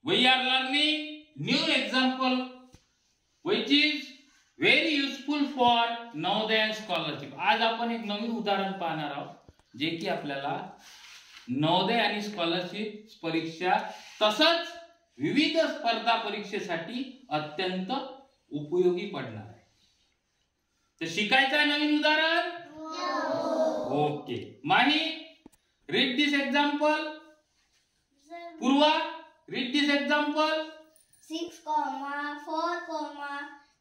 We are learning new example which is very useful for Navodaya scholarship. आज आपण एक नवीन उदाहरण पाहणार आहोत जे की आपल्याला नवोदय आणि स्कॉलरशिप परीक्षा तसंच विविध स्पर्धा परीक्षेसाठी अत्यंत उपयोगी पडणार आहे. तर शिकायचं आहे नवीन उदाहरण. Okay Mahi, read this example. Purva, read this example. 6, 4,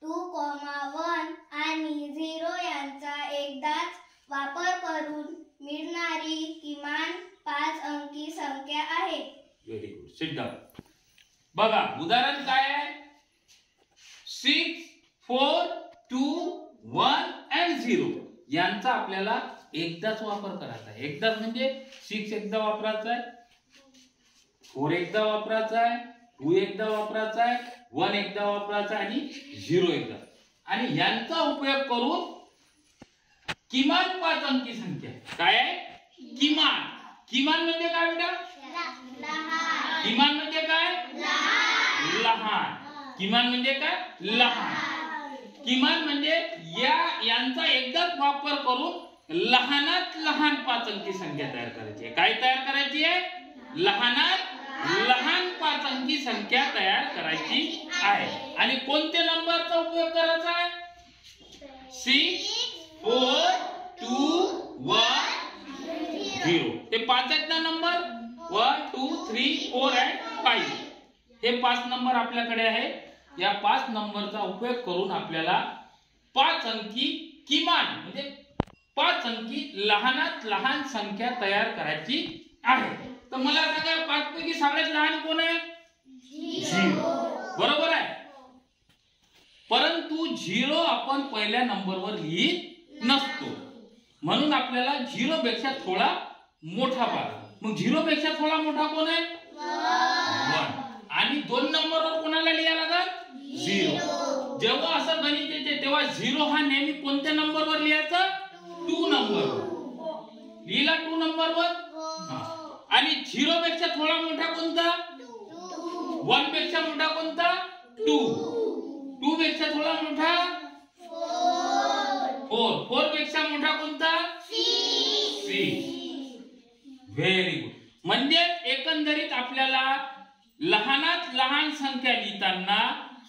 2, 1 आणि 0 यांचा एकदाच वापर करून मिळणारी किमान 5 अंकी संख्या आहे. Very good. Sit down. बघा उदाहरण काय आहे. 6, 4, 2, 1 and 0 यांचा आपल्याला एकदाच वापर करायचा आहे. एकदाच म्हणजे 6 एकदा वापरायचा आहे, 4 एकदा वापरायचा आहे, 2 एकदा वापरायचा आहे, 1 एकदा वापरायचा आणि 0 एकदा. आणि यांचा उपयोग करून किमान 5 अंकी संख्या काय आहे. किमान. किमान म्हणजे काय बेटा. किमान म्हणजे काय. लहान. किमान म्हणजे काय. लहान. किमान म्हणजे यांचा एकदाच वापर करून लहानात लहान 5 अंकी संख्या तयार करायची आहे. काय तयार करायची आहे. लहानात लहान 5 अंकी संख्या तयार करायची आहे. आणि कोणत्या नंबरचा उपयोग करायचा आहे. 6, 4, 2, 1, 0. ते 5 आहेत ना नंबर. 1, 2, 3, 4 and 5. हे 5 नंबर आपल्याकडे आहे. या 5 नंबरचा उपयोग करून आपल्याला 5 अंकी किमान म्हणजे 5 अंकी लहानात लहान संख्या तयार करायची आहे. तर मला सांगा 5 पैकी सगळ्यात लहान कोण आहे. 0. बरोबर आहे. परंतु 0 आपण पहिल्या नंबरवर लिहित नसतो म्हणून आपल्याला 0 पेक्षा थोडा मोठा पाहिजे. मग 0 पेक्षा थोडा मोठा कोण आहे. 1. आणि 2 नंबरवर कोणाला लिहायला लागेल. 0. जेव्हा असं गणित येते तेव्हा 0 हा नेहमी कोणत्या नंबरवर लिहायचा. 2 नंबरवर. लिहिला 2 नंबरवर. आणि 0 पेक्षा थोडा मोठा कोणता. 1 पेक्षा मोठा कोणता. 2. 2 पेक्षा थोडा मोठा 4. 4 पेक्षा मोठा कोणता. 6. Very good. म्हणजे एकंदरीत आपल्याला लहानात लहान संख्या लिहिताना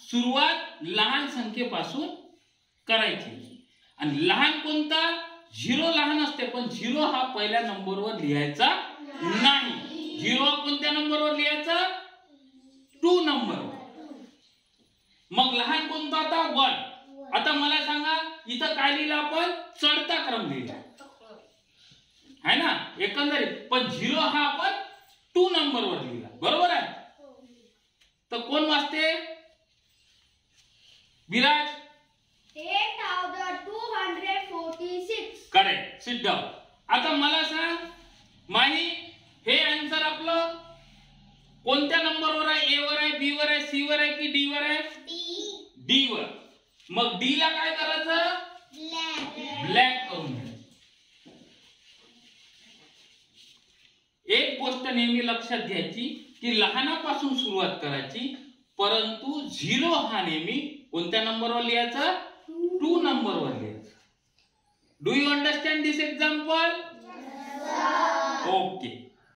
सुरुवात लहान संख्येपासून करायची. आणि लहान कोणता. 0 लहान असते पण 0 हा पहिल्या नंबरवर लिहायचा नाही. 0 कोणत्या नंबरवर लिहायचा. 2 नंबरवर. मग लहान कोणता आता. 1. आता मला सांगा इथं काय लिहिलं आपण. चढता क्रम लिहिला है ना एकंदरीत. पण 0 हा आपण 2 नंबरवर लिहिला. बरोबर आहे. तर कोण वाचते. विराज. 8246. करेक्ट. Sit down. आता मला सांग माही हे आन्सर आपलं कोणत्या नंबरवर आहे. ए वर आहे, बी वर आहे, सी वर आहे की डी वर आहे. डी वर. मग डी ला काय करायचं. ब्लॅक करून घ्यायचं. एक गोष्ट नेहमी लक्षात घ्यायची की लहानापासून सुरुवात करायची परंतु 0 हा नेहमी कोणत्या नंबरवर लिहायचा. 2 नंबरवर लिहायचा. Do you understand this example. Okay.